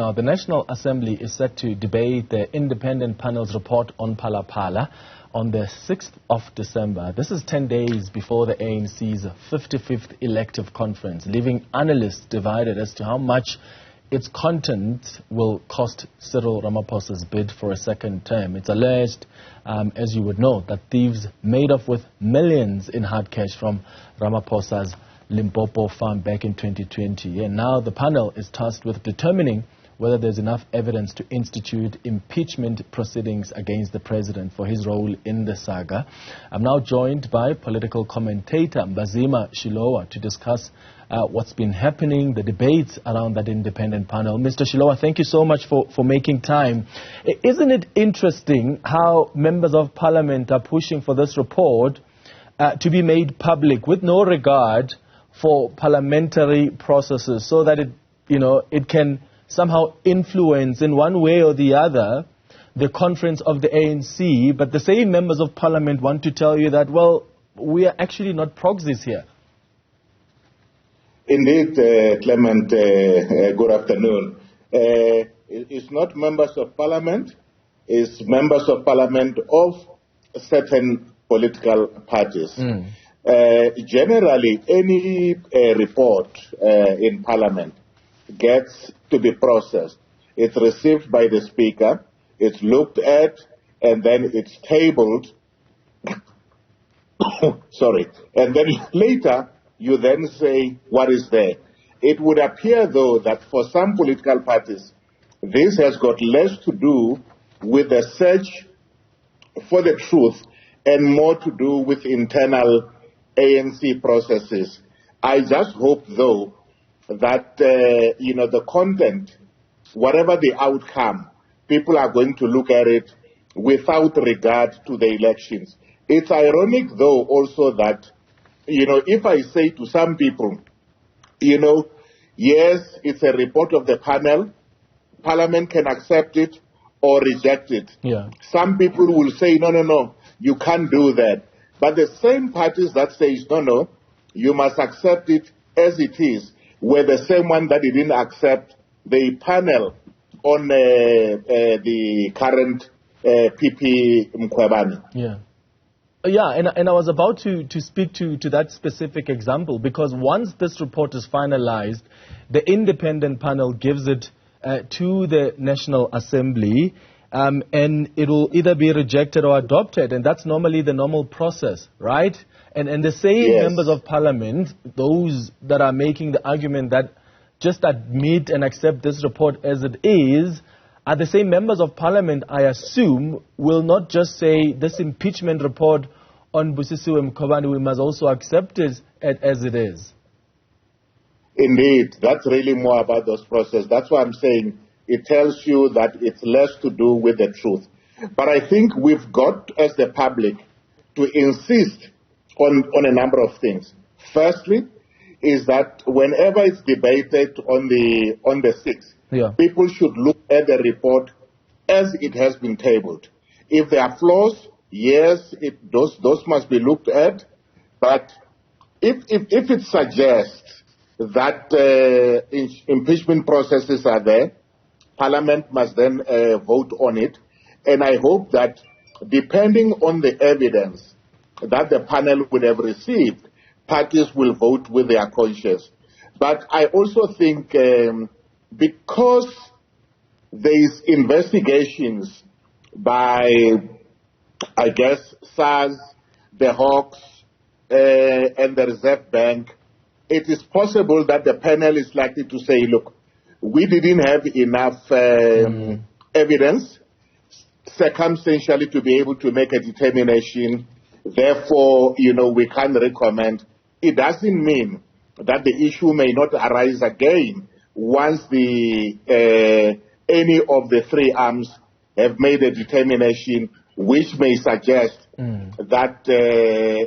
now. The National Assembly is set to debate the independent panel's report on Palapala on the 6th of December. This is 10 days before the ANC's 55th elective conference, leaving analysts divided as to how much its content will cost Cyril Ramaphosa's bid for a second term. It's alleged, as you would know, that thieves made off with millions in hard cash from Ramaphosa's Limpopo farm back in 2020. And now the panel is tasked with determining whether there's enough evidence to institute impeachment proceedings against the president for his role in the saga. I'm now joined by political commentator Vusi Motha to discuss what's been happening, the debates around that independent panel. Mr. Chirwa, thank you so much for making time. Isn't it interesting how members of parliament are pushing for this report to be made public with no regard for parliamentary processes, so that it can somehow influence in one way or the other the conference of the ANC, but the same members of parliament want to tell you that, well, we are actually not proxies here. Indeed, Clement, good afternoon. It's not members of parliament, it's members of parliament of certain political parties. Generally, any report in parliament gets to be processed. It's received by the speaker, it's looked at, and then it's tabled. Sorry. And then later, you then say what is there. It would appear, though, that for some political parties, this has got less to do with the search for the truth and more to do with internal ANC processes. I just hope, though, that, the content, whatever the outcome, people are going to look at it without regard to the elections. It's ironic, though, also that, if I say to some people, yes, it's a report of the panel, parliament can accept it or reject it. Yeah. Some people will say, no, you can't do that. But the same parties that say, no, you must accept it as it is, were the same one that didn't accept the panel on the current PP Mkhwebane. Yeah. Yeah, and I was about to speak to that specific example, because once this report is finalized, the independent panel gives it to the National Assembly, and it will either be rejected or adopted, and that's normally the normal process, right? And the same members of parliament, those that are making the argument that just admit and accept this report as it is, are the same members of parliament, I assume, will not just say this impeachment report on Busisiwe Mkhwebane, we must also accept it as it is. Indeed, that's really more about those processes. That's why I'm saying it tells you that it's less to do with the truth. But I think we've got, as the public, to insist on a number of things. Firstly, is that whenever it's debated on the 6th, people should look at the report as it has been tabled. If there are flaws, yes, those must be looked at. But if it suggests that impeachment processes are there, Parliament must then vote on it. And I hope that depending on the evidence that the panel would have received, parties will vote with their conscience. But I also think because there is investigations by, I guess, SARS, the Hawks, and the Reserve Bank, it is possible that the panel is likely to say, look, we didn't have enough evidence circumstantially to be able to make a determination. Therefore, we can't recommend. It doesn't mean that the issue may not arise again once any of the three arms have made a determination which may suggest that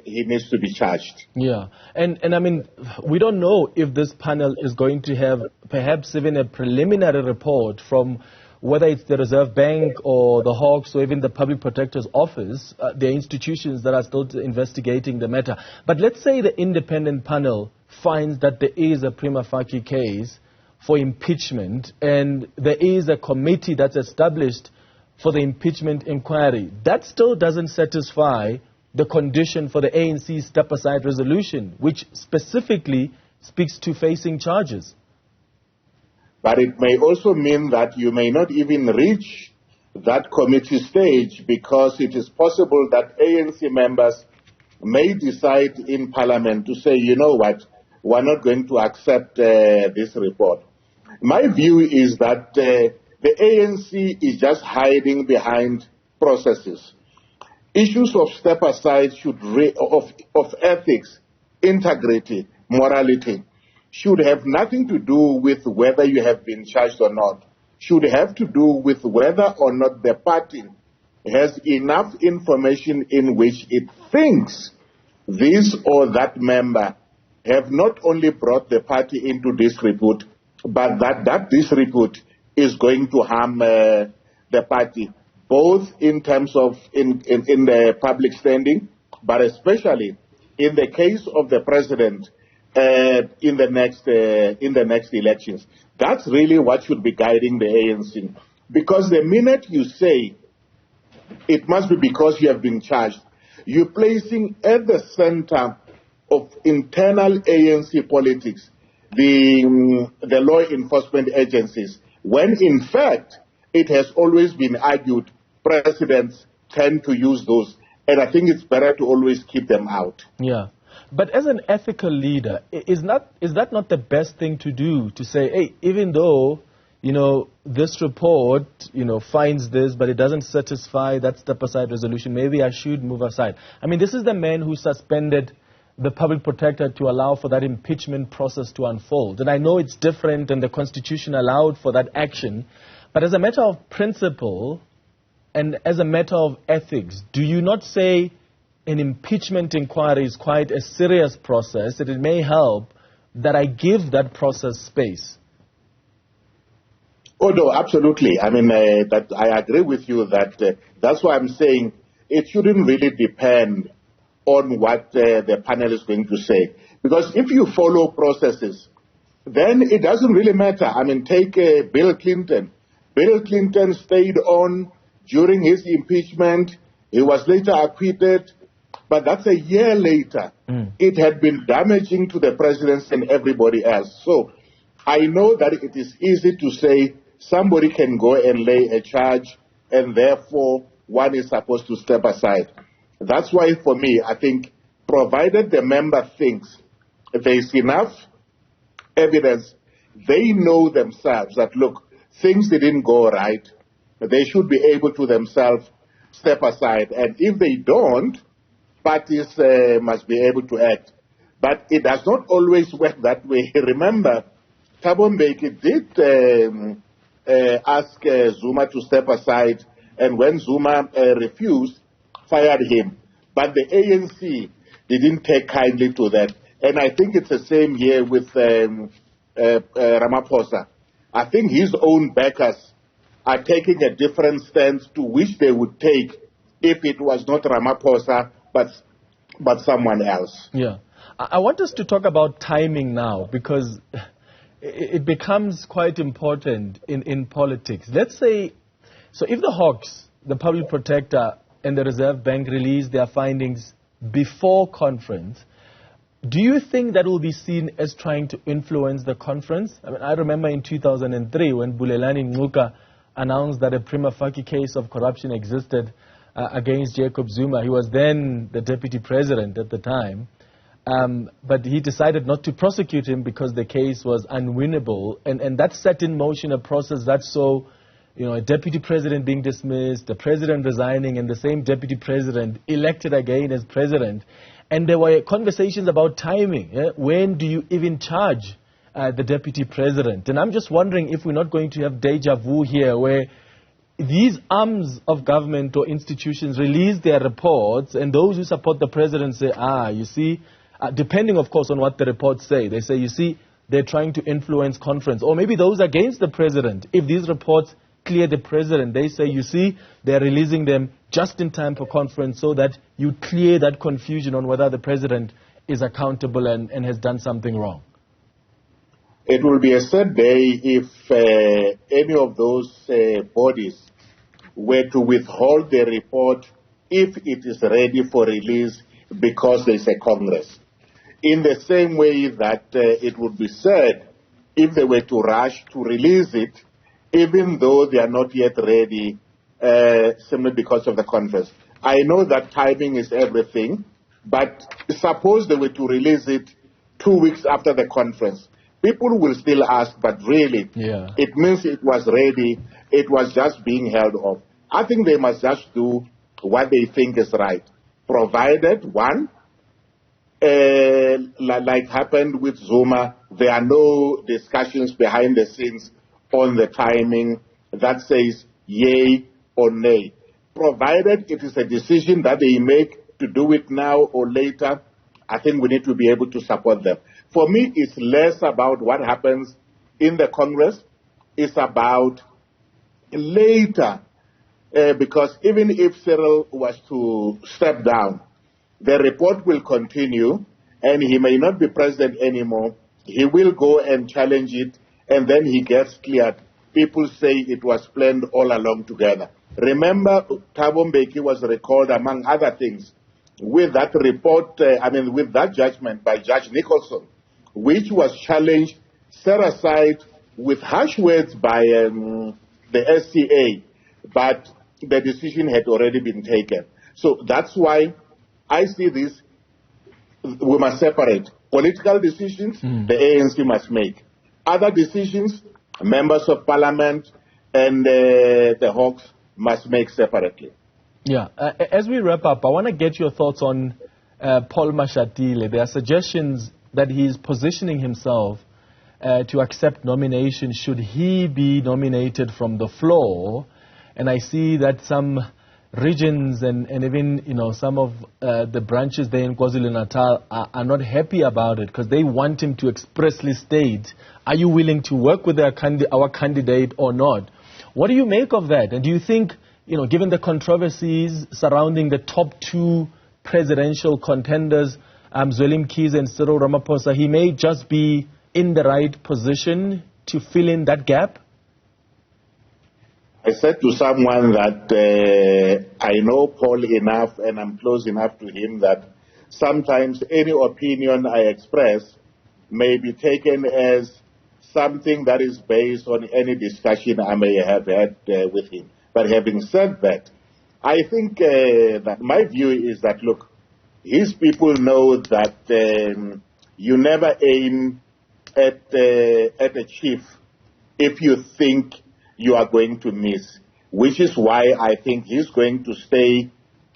he needs to be charged. Yeah, and I mean, we don't know if this panel is going to have perhaps even a preliminary report from whether it's the Reserve Bank or the Hawks or even the Public Protector's Office, the institutions that are still investigating the matter. But let's say the independent panel finds that there is a prima facie case for impeachment, and there is a committee that's established for the impeachment inquiry, that still doesn't satisfy the condition for the ANC step-aside resolution, which specifically speaks to facing charges. But it may also mean that you may not even reach that committee stage, because it is possible that ANC members may decide in Parliament to say, you know what, we're not going to accept this report. My view is that the ANC is just hiding behind processes. Issues of step-aside of ethics, integrity, morality, should have nothing to do with whether you have been charged or not. Should have to do with whether or not the party has enough information in which it thinks this or that member have not only brought the party into disrepute, but that disrepute is going to harm the party, both in terms of in the public standing, but especially in the case of the president in the next elections. That's really what should be guiding the ANC. Because the minute you say it must be because you have been charged, you're placing at the center of internal ANC politics the law enforcement agencies, when in fact it has always been argued presidents tend to use those, and I think it's better to always keep them out. Yeah. But as an ethical leader, is that not the best thing to do, to say, hey, even though, this report, finds this, but it doesn't satisfy that step-aside resolution, maybe I should move aside. I mean, this is the man who suspended the public protector to allow for that impeachment process to unfold. And I know it's different and the Constitution allowed for that action, but as a matter of principle and as a matter of ethics, do you not say an impeachment inquiry is quite a serious process, that it may help that I give that process space? Oh, no, absolutely. I mean, that I agree with you that that's why I'm saying it shouldn't really depend on what the panel is going to say. Because if you follow processes, then it doesn't really matter. I mean, take Bill Clinton. Bill Clinton stayed on during his impeachment. He was later acquitted. But that's a year later. It had been damaging to the president and everybody else. So I know that it is easy to say somebody can go and lay a charge and therefore one is supposed to step aside. That's why for me, I think, provided the member thinks there is enough evidence, they know themselves that, look, things didn't go right, they should be able to themselves step aside. And if they don't, parties must be able to act. But it does not always work that way. Remember, Thabo Mbeki did ask Zuma to step aside, and when Zuma refused, fired him. But the ANC didn't take kindly to that. And I think it's the same here with Ramaphosa. I think his own backers are taking a different stance to which they would take if it was not Ramaphosa, but someone else. Yeah. I want us to talk about timing now, because it becomes quite important in politics. Let's say, so if the Hawks, the public protector, and the Reserve Bank release their findings before conference, do you think that will be seen as trying to influence the conference? I mean, I remember in 2003 when Bulelani Ngcuka announced that a prima facie case of corruption existed against Jacob Zuma. He was then the deputy president at the time, but he decided not to prosecute him because the case was unwinnable, and that set in motion a process that saw a deputy president being dismissed, the president resigning, and the same deputy president elected again as president. And there were conversations about timing. When do you even charge the deputy president? And I'm just wondering if we're not going to have deja vu here, where these arms of government or institutions release their reports, and those who support the president say, you see, depending, of course, on what the reports say, they say, you see, they're trying to influence conference. Or maybe those against the president, if these reports clear the president, they say, you see, they're releasing them just in time for conference so that you clear that confusion on whether the president is accountable and has done something wrong. it will be a sad day if any of those bodies were to withhold the report if it is ready for release because there is a Congress. In the same way that it would be sad if they were to rush to release it, even though they are not yet ready, simply because of the conference. I know that timing is everything, but suppose they were to release it 2 weeks after the conference. People will still ask, but really, it means it was ready, it was just being held off. I think they must just do what they think is right, provided, one, like happened with Zuma, there are no discussions behind the scenes on the timing that says yay or nay. Provided it is a decision that they make to do it now or later, I think we need to be able to support them. For me, it's less about what happens in the Congress. It's about later, because even if Cyril was to step down, the report will continue, and he may not be president anymore. He will go and challenge it, and then he gets cleared. People say it was planned all along together. Remember, Thabo Mbeki was recalled, among other things, with that report, with that judgment by Judge Nicholson, which was challenged, set aside with harsh words by the SCA, but the decision had already been taken. So that's why I see this, we must separate. Political decisions, the ANC must make. Other decisions, members of parliament and the Hawks must make separately. Yeah. As we wrap up, I want to get your thoughts on Paul Mashatile. There are suggestions that he's positioning himself to accept nomination should he be nominated from the floor. And I see that some regions and even some of the branches there in KwaZulu-Natal are not happy about it because they want him to expressly state, are you willing to work with our candidate or not? What do you make of that? And do you think, given the controversies surrounding the top two presidential contenders, Zweli Mkhize and Cyril Ramaphosa, he may just be in the right position to fill in that gap? I said to someone that I know Paul enough and I'm close enough to him that sometimes any opinion I express may be taken as something that is based on any discussion I may have had with him. But having said that, I think that my view is that, look, his people know that you never aim at a chief if you think you are going to miss, which is why I think he's going to stay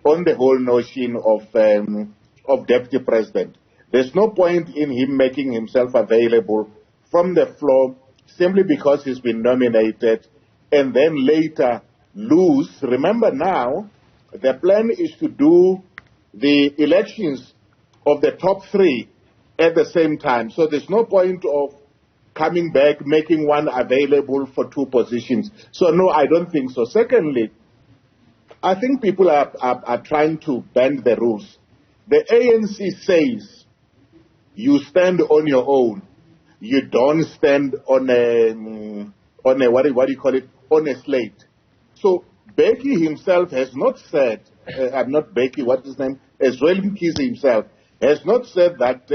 on the whole notion of deputy president. There's no point in him making himself available from the floor simply because he's been nominated and then later lose. Remember now, the plan is to do the elections of the top three at the same time. So there's no point of coming back, making one available for two positions. So no, I don't think so. Secondly, I think people are trying to bend the rules. The ANC says you stand on your own. You don't stand on a what do you call it? On a slate. So Beki himself has not said, not Beki, what's his name? Zweli Mkhize himself has not said that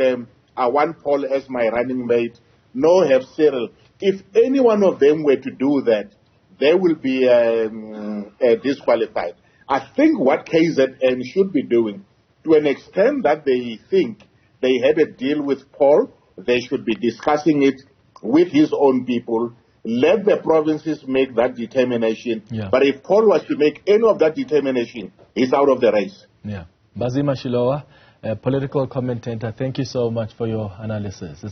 I want Paul as my running mate, nor have Cyril. If any one of them were to do that, they will be disqualified. I think what KZN should be doing, to an extent that they think they had a deal with Paul, they should be discussing it with his own people. Let the provinces make that determination. Yeah. But if Paul was to make any of that determination, he's out of the race. Yeah. Bazima Shilowa, a political commentator, thank you so much for your analysis.